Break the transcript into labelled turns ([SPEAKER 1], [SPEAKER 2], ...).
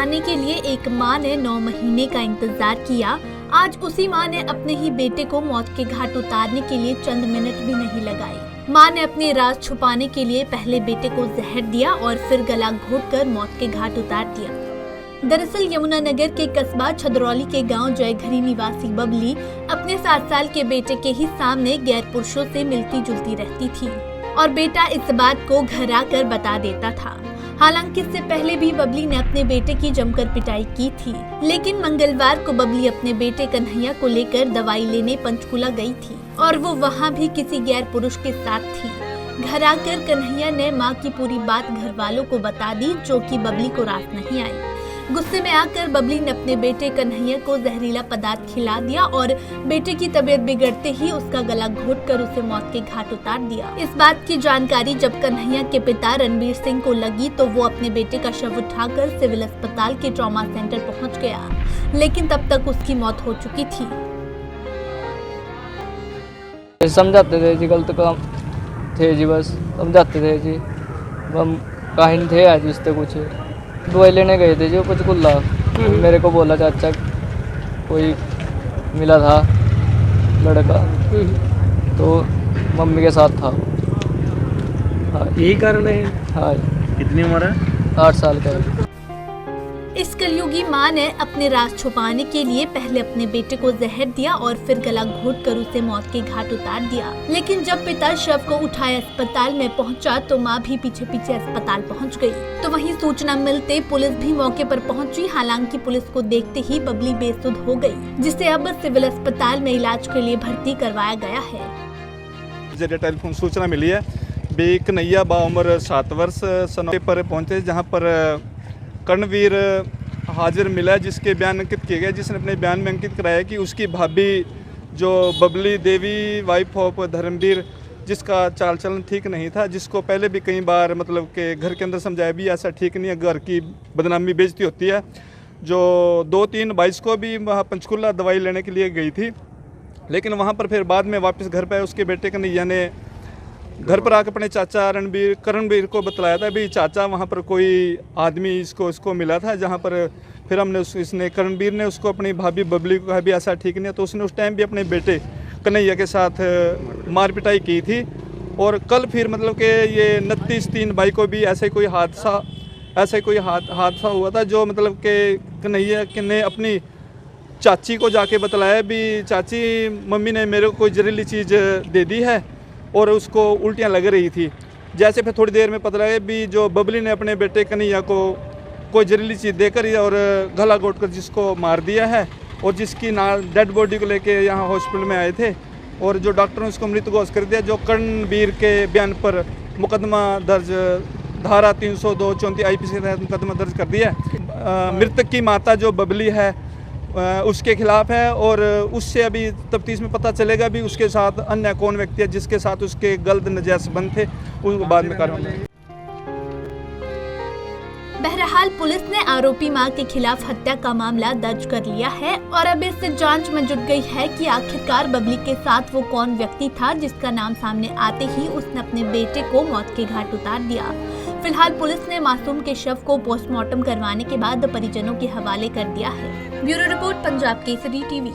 [SPEAKER 1] पाने के लिए एक मां ने 9 महीने का इंतजार किया। आज उसी मां ने अपने ही बेटे को मौत के घाट उतारने के लिए चंद मिनट भी नहीं लगाए। मां ने अपने राज छुपाने के लिए पहले बेटे को जहर दिया और फिर गला घोटकर मौत के घाट उतार दिया। दरअसल यमुनानगर के कस्बा छदरौली के गांव जयघरी निवासी बबली अपने 7 साल के बेटे के ही सामने गैर पुरुषों से मिलती जुलती रहती थी और बेटा इस बात को घर आकर बता देता था। हालांकि इससे पहले भी बबली ने अपने बेटे की जमकर पिटाई की थी, लेकिन मंगलवार को बबली अपने बेटे कन्हैया को लेकर दवाई लेने पंचकुला गई थी और वो वहाँ भी किसी गैर पुरुष के साथ थी। घर आकर कन्हैया ने माँ की पूरी बात घर वालों को बता दी, जो कि बबली को रास नहीं आई। गुस्से में आकर बबली ने अपने बेटे कन्हैया को जहरीला पदार्थ खिला दिया और बेटे की तबीयत बिगड़ते ही उसका गला घोटकर उसे मौत के घाट उतार दिया। इस बात की जानकारी जब कन्हैया के पिता रणबीर सिंह को लगी तो वो अपने बेटे का शव उठाकर सिविल अस्पताल के ट्रॉमा सेंटर पहुंच गया, लेकिन तब तक उसकी मौत हो चुकी थी।
[SPEAKER 2] समझाते थे जी, गलत काम थे जी, बस समझाते थे जी, हम कहीं नहीं थे आज इससे कुछ। दवाई लेने गए थे जी पंचकुला, मेरे को बोला चाचा कोई मिला था लड़का, तो मम्मी के साथ था। हाँ,
[SPEAKER 3] यही कारण है।
[SPEAKER 2] हाँ।
[SPEAKER 3] कितनी उम्र है?
[SPEAKER 2] 8 साल का है।
[SPEAKER 1] इस कलयुगी मां ने अपने राज छुपाने के लिए पहले अपने बेटे को जहर दिया और फिर गला घोटकर उसे मौत के घाट उतार दिया। लेकिन जब पिता शव को उठाए अस्पताल में पहुंचा तो मां भी पीछे पीछे अस्पताल पहुंच गई। तो वहीं सूचना मिलते पुलिस भी मौके पर पहुंची। हालांकि पुलिस को देखते ही बबली बेसुध हो गई, जिसे अब सिविल अस्पताल में इलाज के लिए भर्ती करवाया गया है।
[SPEAKER 4] टेलीफोन सूचना मिली है भी कन्हैया उम्र 7 वर्ष सनौते पर पहुंचे, जहां पर कर्णवीर हाजिर मिला, जिसके बयान अंकित किए गए, जिसने अपने बयान में अंकित कराया कि उसकी भाभी जो बबली देवी वाइफ ऑफ धर्मवीर, जिसका चाल चलन ठीक नहीं था, जिसको पहले भी कई बार मतलब के घर के अंदर समझाया भी ऐसा ठीक नहीं है, घर की बदनामी बेइज्जती होती है, जो 2-3-22 को भी वहाँ पंचकुला दवाई लेने के लिए गई थी। लेकिन वहाँ पर फिर बाद में वापस घर पर उसके बेटे कन्हैया ने घर पर आकर अपने चाचा करणवीर को बतलाया था भी चाचा वहाँ पर कोई आदमी इसको मिला था, जहाँ पर फिर हमने इसने करणवीर ने उसको अपनी भाभी बबली को कहा भी ऐसा ठीक नहीं है, तो उसने उस टाइम भी अपने बेटे कन्हैया के साथ मार पिटाई की थी। और कल फिर मतलब कि ये 29/3 को भी ऐसा कोई हादसा हुआ था, जो मतलब कि कन्हैया ने अपनी चाची को जाके बतलाया भी चाची मम्मी ने मेरे को कोई जहरीली चीज़ दे दी है और उसको उल्टियाँ लग रही थी। जैसे फिर थोड़ी देर में पता लगा भी जो बबली ने अपने बेटे कन्हैया को कोई जहरीली चीज़ देकर और गला घोटकर जिसको मार दिया है, और जिसकी डेड बॉडी को लेके यहाँ हॉस्पिटल में आए थे और जो डॉक्टरों ने उसको मृत घोषित कर दिया। जो कर्णवीर के बयान पर मुकदमा दर्ज धारा 302-34 IPC के तहत मुकदमा दर्ज कर दिया है। मृतक की माता जो बबली है उसके खिलाफ है, और उससे अभी तफ्तीश में पता चलेगा भी उसके साथ अन्य कौन व्यक्ति है जिसके साथ उसके गलत नजायज संबंध थे, उसको बाद में कार्रवाई।
[SPEAKER 1] बहरहाल पुलिस ने आरोपी मां के खिलाफ हत्या का मामला दर्ज कर लिया है और अब इससे जांच में जुट गई है कि आखिरकार बबली के साथ वो कौन व्यक्ति था जिसका नाम सामने आते ही उसने अपने बेटे को मौत के घाट उतार दिया। फिलहाल पुलिस ने मासूम के शव को पोस्टमार्टम करवाने के बाद परिजनों के हवाले कर दिया है। Bureau report, Punjab Kesari TV.